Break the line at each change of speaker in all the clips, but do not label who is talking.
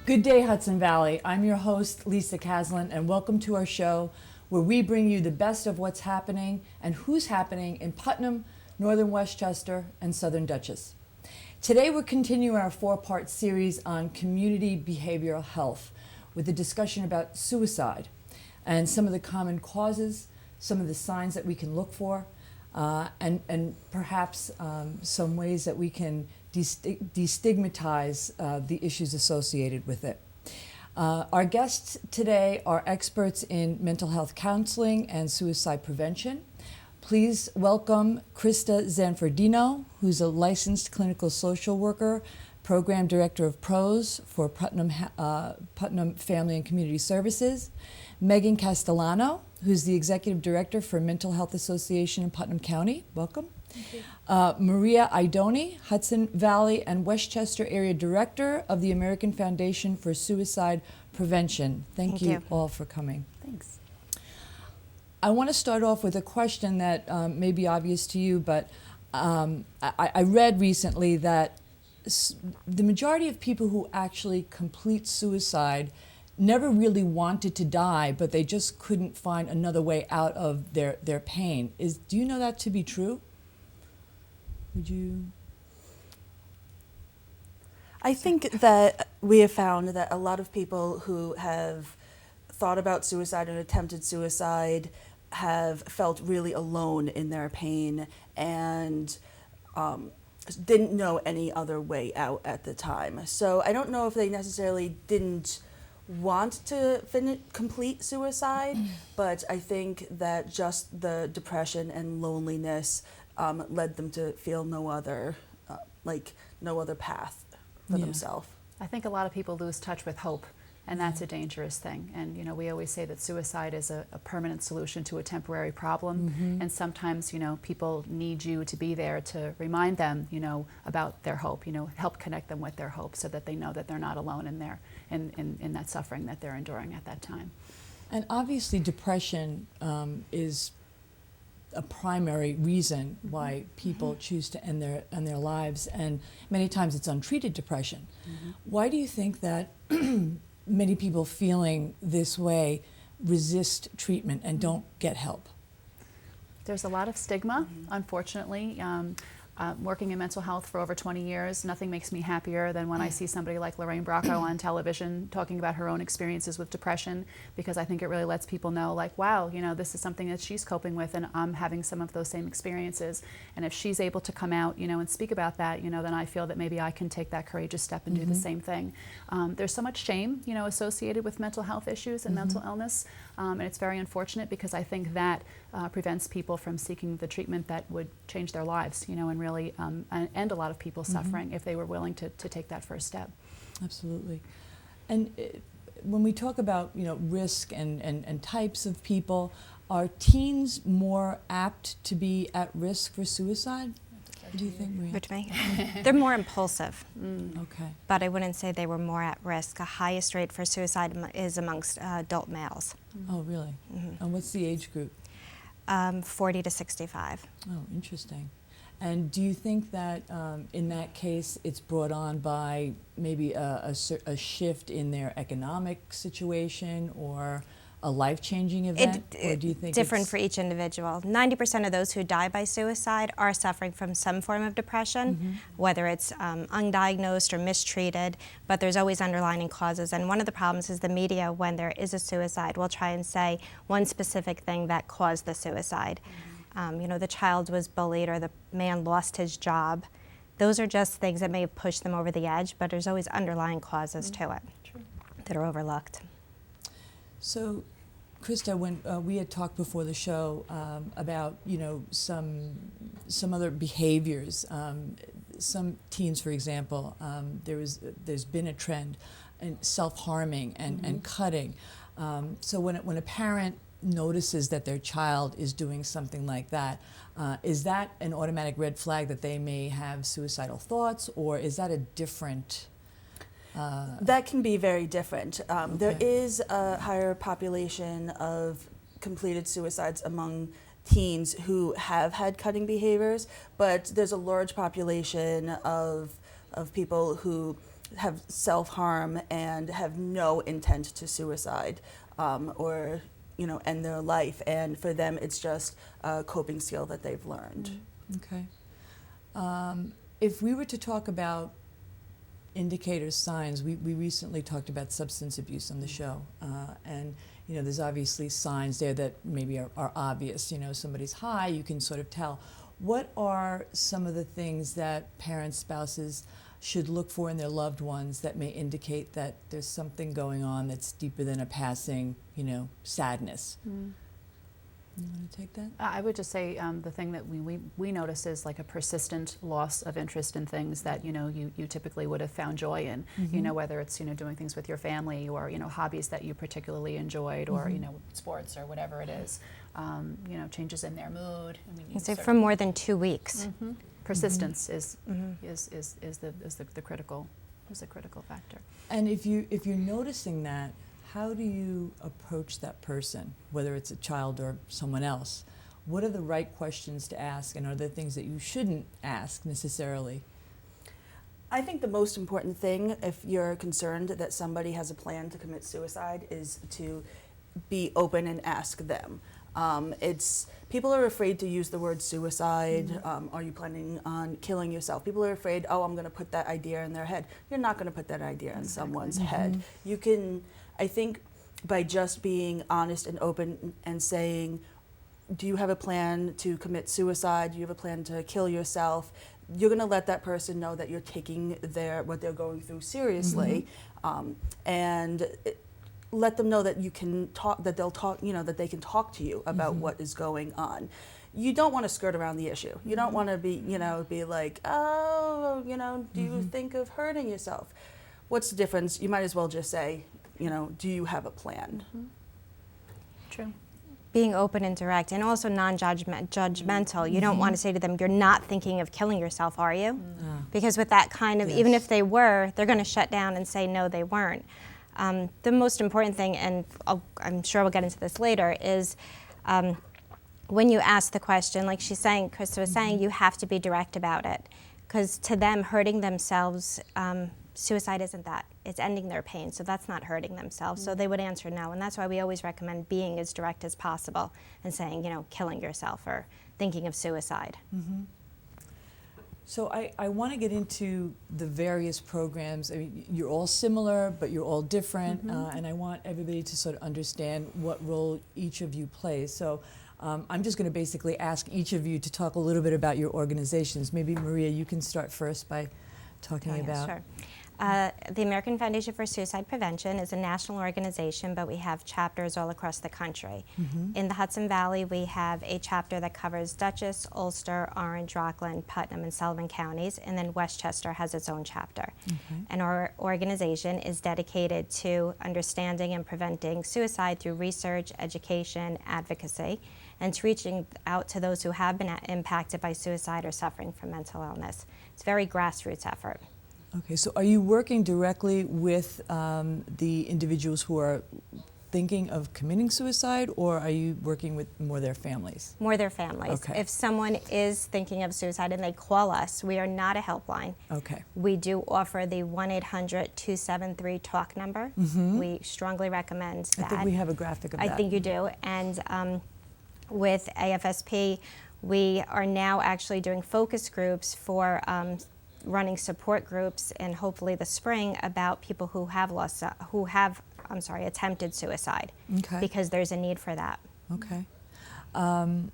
Good day, Hudson Valley. I'm your host, Lisa Caslin, and welcome to our show where we bring you the best of what's happening and who's happening in Putnam, Northern Westchester, and Southern Dutchess. Today we're continuing our four-part series on community behavioral health with a discussion about suicide and some of the common causes, some of the signs that we can look for, and perhaps some ways that we can destigmatize the issues associated with it. Our guests today are experts in mental health counseling and suicide prevention. Please welcome Krista Zanfordino, who's a licensed clinical social worker, program director of PROS for Putnam Family and Community Services, Megan Castellano, who's the executive director for Mental Health Association in Putnam County. Welcome.
Thank you.
Maria Idoni, Hudson Valley and Westchester area director of the American Foundation for Suicide Prevention. Thank you all for coming.
Thanks.
I want to start off with a question that may be obvious to you, but I read recently that the majority of people who actually complete suicide never really wanted to die, but they just couldn't find another way out of their pain. Do you know that to be true? Would you?
I think that we have found that a lot of people who have thought about suicide and attempted suicide have felt really alone in their pain and didn't know any other way out at the time. So I don't know if they necessarily didn't want to complete suicide, but I think that just the depression and loneliness led them to feel no other path for themselves.
I think a lot of people lose touch with hope, and that's a dangerous thing. And we always say that suicide is a permanent solution to a temporary problem. And sometimes people need you to be there to remind them about their hope. Help connect them with their hope so that they know that they're not alone in that suffering that they're enduring at that time.
And obviously, depression is a primary reason why people choose to end their lives, and many times it's untreated depression. Why do you think that many people feeling this way resist treatment and don't get help?
There's a lot of stigma, unfortunately. Working in mental health for over 20 years, nothing makes me happier than when I see somebody like Lorraine Bracco on television talking about her own experiences with depression, because I think it really lets people know, like, wow, this is something that she's coping with, and I'm having some of those same experiences. And if she's able to come out, and speak about that, then I feel that maybe I can take that courageous step and do the same thing. There's so much shame, associated with mental health issues and mental illness, and it's very unfortunate because I think that prevents people from seeking the treatment that would change their lives, and really end a lot of people's suffering if they were willing to take that first step.
Absolutely. And when we talk about risk and types of people, are teens more apt to be at risk for suicide? Do you think, Maria?
Which me? They're more impulsive.
Okay.
But I wouldn't say they were more at risk. The highest rate for suicide is amongst adult males.
Oh, really? And what's the age group?
40 to 65.
Oh, interesting. And do you think that in that case it's brought on by maybe a shift in their economic situation or a life-changing event? Or do you think
different for each individual? 90% of those who die by suicide are suffering from some form of depression, whether it's undiagnosed or mistreated, but there's always underlying causes. And one of the problems is the media, when there is a suicide, will try and say one specific thing that caused the suicide. The child was bullied or the man lost his job. Those are just things that may have pushed them over the edge, but there's always underlying causes to it that are overlooked. So, Krista, when we had talked before the show about some other behaviors, some teens, for example, there's been a trend in self-harming and cutting. So when a parent notices that their child is doing something like that, is that an automatic red flag that they may have suicidal thoughts, or is that a different?
That can be very different. There is a higher population of completed suicides among teens who have had cutting behaviors, but there's a large population of people who have self-harm and have no intent to suicide or end their life, and for them it's just a coping skill that they've learned.
Okay. If we were to talk about indicators, signs, we recently talked about substance abuse on the show, and there's obviously signs there that maybe are obvious. Somebody's high, you can sort of tell. What are some of the things that parents, spouses should look for in their loved ones that may indicate that there's something going on that's deeper than a passing, sadness? You want to take that?
I would just say the thing that we notice is like a persistent loss of interest in things that you typically would have found joy in. Whether it's doing things with your family or hobbies that you particularly enjoyed, or sports or whatever it is. Changes in their mood.
You say for more than 2 weeks.
Persistence is the critical factor.
And if you're noticing that, how do you approach that person, whether it's a child or someone else? What are the right questions to ask, and are there things that you shouldn't ask necessarily?
I think the most important thing, if you're concerned that somebody has a plan to commit suicide, is to be open and ask them. People are afraid to use the word suicide. Are you planning on killing yourself? People are afraid, I'm going to put that idea in their head. You're not going to put that idea in someone's head. You can, I think, by just being honest and open and saying, do you have a plan to commit suicide? Do you have a plan to kill yourself? You're going to let that person know that you're taking what they're going through seriously, and let them know that you can talk, that they'll talk, that they can talk to you about what is going on. You don't want to skirt around the issue. You don't want to be like, do you think of hurting yourself? What's the difference? You might as well just say, do you have a plan?
True.
Being open and direct, and also non-judgmental. You don't want to say to them, you're not thinking of killing yourself, are you? Because with that kind of, even if they were, they're going to shut down and say, no, they weren't. The most important thing, and I'm sure we'll get into this later, is when you ask the question, like Krista was saying, you have to be direct about it. Because to them, hurting themselves, suicide isn't that. It's ending their pain, so that's not hurting themselves. So they would answer no, and that's why we always recommend being as direct as possible and saying, killing yourself or thinking of suicide.
So I want to get into the various programs. I mean, you're all similar, but you're all different, and I want everybody to sort of understand what role each of you plays. So I'm just going to basically ask each of you to talk a little bit about your organizations. Maybe Maria, you can start first by talking about.
Sure. The American Foundation for Suicide Prevention is a national organization, but we have chapters all across the country. In the Hudson Valley, we have a chapter that covers Dutchess, Ulster, Orange, Rockland, Putnam, and Sullivan counties, and then Westchester has its own chapter. And our organization is dedicated to understanding and preventing suicide through research, education, advocacy, and to reaching out to those who have been impacted by suicide or suffering from mental illness. It's a very grassroots effort.
Okay, so are you working directly with the individuals who are thinking of committing suicide, or are you working with more their families?
More their families.
Okay.
If someone is thinking of suicide and they call us, we are not a helpline.
Okay.
We do offer the 1-800-273-TALK number. We strongly recommend that.
I think we have a graphic of that.
I think you do. And with AFSP, we are now actually doing focus groups for running support groups in hopefully the spring about people who have attempted suicide.
Okay.
Because there's a need for that.
Okay. And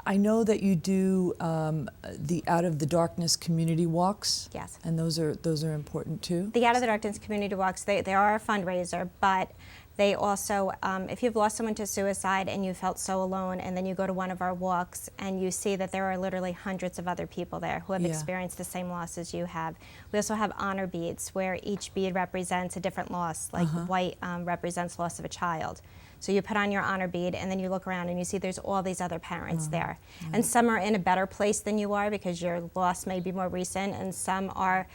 I know that you do the Out of the Darkness community walks.
Yes.
And those are important too.
The Out of the Darkness community walks, they are a fundraiser, but they also, if you've lost someone to suicide and you felt so alone, and then you go to one of our walks and you see that there are literally hundreds of other people there who have experienced the same loss as you have. We also have honor beads where each bead represents a different loss, like white represents loss of a child. So you put on your honor bead and then you look around and you see there's all these other parents there. And some are in a better place than you are because your loss may be more recent, and some are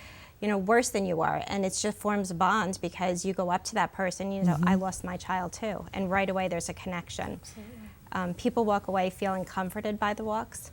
worse than you are, and it just forms a bond because you go up to that person, I lost my child too, and right away there's a connection. People walk away feeling comforted by the walks.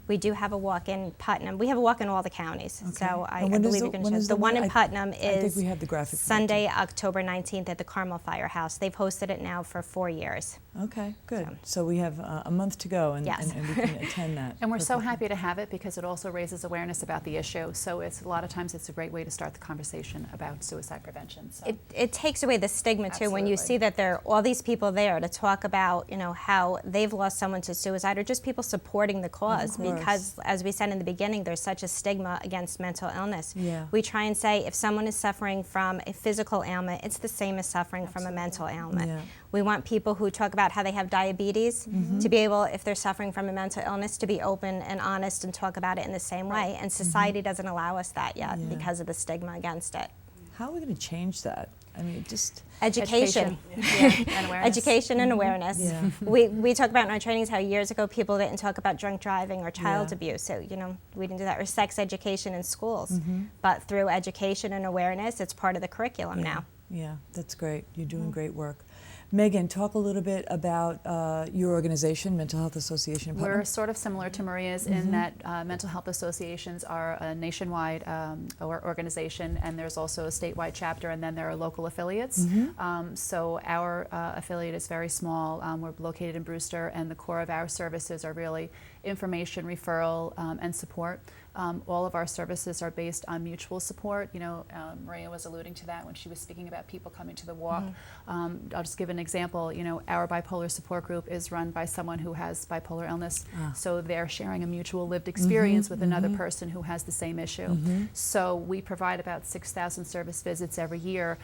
We do have a walk in Putnam. We have a walk in all the counties.
Okay.
So I
And when
believe
is
you
the-
can
when
show.
is
The
the
one
one?
in Putnam
I think
is
we have the graphic for that,
Sunday, October 19th at the Carmel Firehouse. They've hosted it now for 4 years.
Okay, good. So we have a month to go, and,
Yes.
and we can attend that.
And we're so
Perfect.
happy to have it because it also raises awareness about the issue. So it's a lot of times it's a great way to start the conversation about suicide prevention. So.
It takes away the stigma too when you
Absolutely.
see that there are all these people there to talk about, you know, how they've lost someone to suicide, or just people supporting the cause.
course.
Because as we said in the beginning, there's such a stigma against mental illness.
Yeah.
We try and say if someone is suffering from a physical ailment, it's the same as suffering from a mental ailment.
Yeah.
We want people who talk about how they have diabetes to be able, if they're suffering from a mental illness, to be open and honest and talk about it in the same way. And society doesn't allow us that yet
Yeah.
because of the stigma against it.
How are we going to change that? I mean, just
Education.
Yeah, and awareness.
Education and awareness.
Yeah.
We talk about in our trainings how years ago people didn't talk about drunk driving or child
Yeah.
abuse. So, you know, we didn't do that. Or sex education in schools. But through education and awareness, it's part of the curriculum now.
Yeah, that's great. You're doing great work. Megan, talk a little bit about your organization, Mental Health Association of Putnam.
We're sort of similar to Maria's in that mental health associations are a nationwide organization, and there's also a statewide chapter, and then there are local affiliates. So our affiliate is very small. We're located in Brewster, and the core of our services are really information, referral, and support. All of our services are based on mutual support. You know, Maria was alluding to that when she was speaking about people coming to the walk. I'll just give an example. You know, our bipolar support group is run by someone who has bipolar illness, so they're sharing a mutual lived experience with another person who has the same issue. So we provide about 6,000 service visits every year,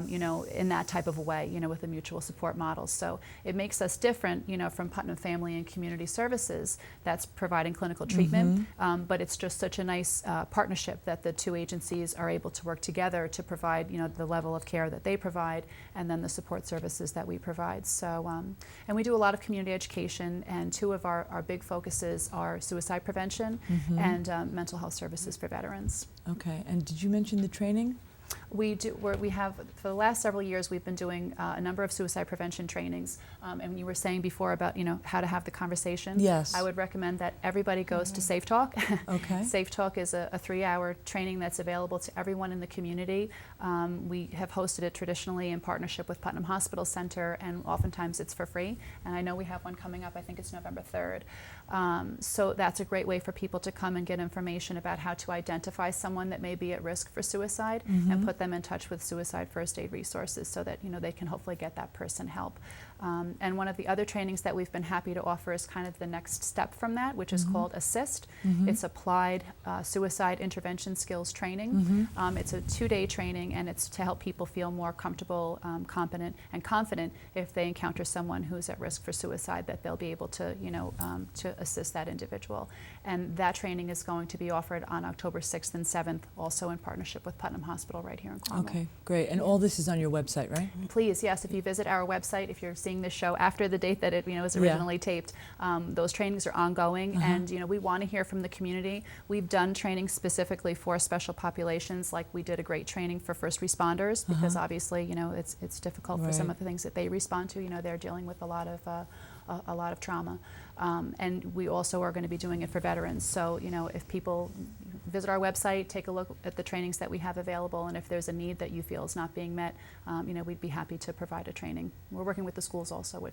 you know, in that type of a way, you know, with a mutual support model. So it makes us different, you know, from Putnam Family and Community Services that's providing clinical treatment, but it's just such a nice partnership that the two agencies are able to work together to provide, you know, the level of care that they provide and then the support services that we provide. So, and we do a lot of community education, and two of our big focuses are suicide prevention and mental health services for veterans.
Okay, and did you mention the training?
We do. We have for the last several years. We've been doing a number of suicide prevention trainings. And you were saying before about, you know, how to have the conversation.
Yes.
I would recommend that everybody goes to Safe Talk.
Okay.
Safe Talk is a 3-hour training that's available to everyone in the community. We have hosted it traditionally in partnership with Putnam Hospital Center, and oftentimes it's for free. And I know we have one coming up. I think it's November 3rd. So that's a great way for people to come and get information about how to identify someone that may be at risk for suicide and put them in touch with suicide first aid resources so that, you know, they can hopefully get that person help. And one of the other trainings that we've been happy to offer is kind of the next step from that, which is called ASSIST. It's Applied Suicide Intervention Skills Training. It's a 2-day training, and it's to help people feel more comfortable, competent, and confident if they encounter someone who's at risk for suicide, that they'll be able to, you know, to assist that individual. And that training is going to be offered on October 6th and 7th, also in partnership with Putnam Hospital right here in Carmel.
Okay, great. And all this is on your website, right?
Please, yes, if you visit our website, if you're seeing this show after the date that it, you know, was originally taped, those trainings are ongoing, and, you know, we want to hear from the community. We've done training specifically for special populations, like we did a great training for first responders, because obviously, you know, it's difficult for some of the things that they respond to. You know, they're dealing with a lot of trauma. And we also are going to be doing it for veterans. So, you know, if people visit our website, take a look at the trainings that we have available, and if there's a need that you feel is not being met, you know, we'd be happy to provide a training. We're working with the schools also,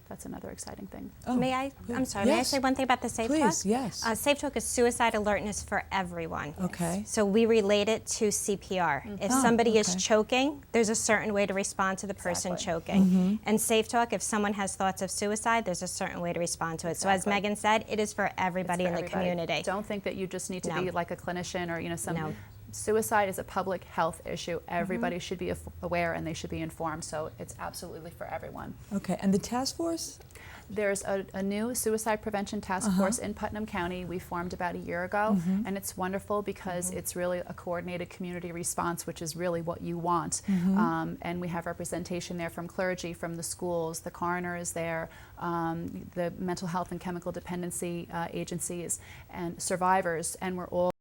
that's another exciting thing.
Oh,
May I?
good.
I'm sorry. May I
Yes.
say one thing about the Safe Talk?
Please, yes.
Safe Talk is suicide alertness for everyone.
Okay.
So we relate it to CPR. If
Oh,
somebody
okay.
is choking, there's a certain way to respond to the person
Exactly.
choking. And Safe Talk, if someone has thoughts of suicide, there's a certain way to respond to it. So as
Exactly.
Megan said, it is for everybody
It's for
in the
everybody.
community.
Don't think that you just need to
No.
be like a clinician or, you know, some.
No.
Suicide is a public health issue. Everybody should be aware, and they should be informed. So it's absolutely for everyone.
Okay, and the task force?
There's a new suicide prevention task force in Putnam County. We formed about a year ago, and it's wonderful because it's really a coordinated community response, which is really what you want. And we have representation there from clergy, from the schools, the coroner is there, the mental health and chemical dependency agencies, and survivors, and we're all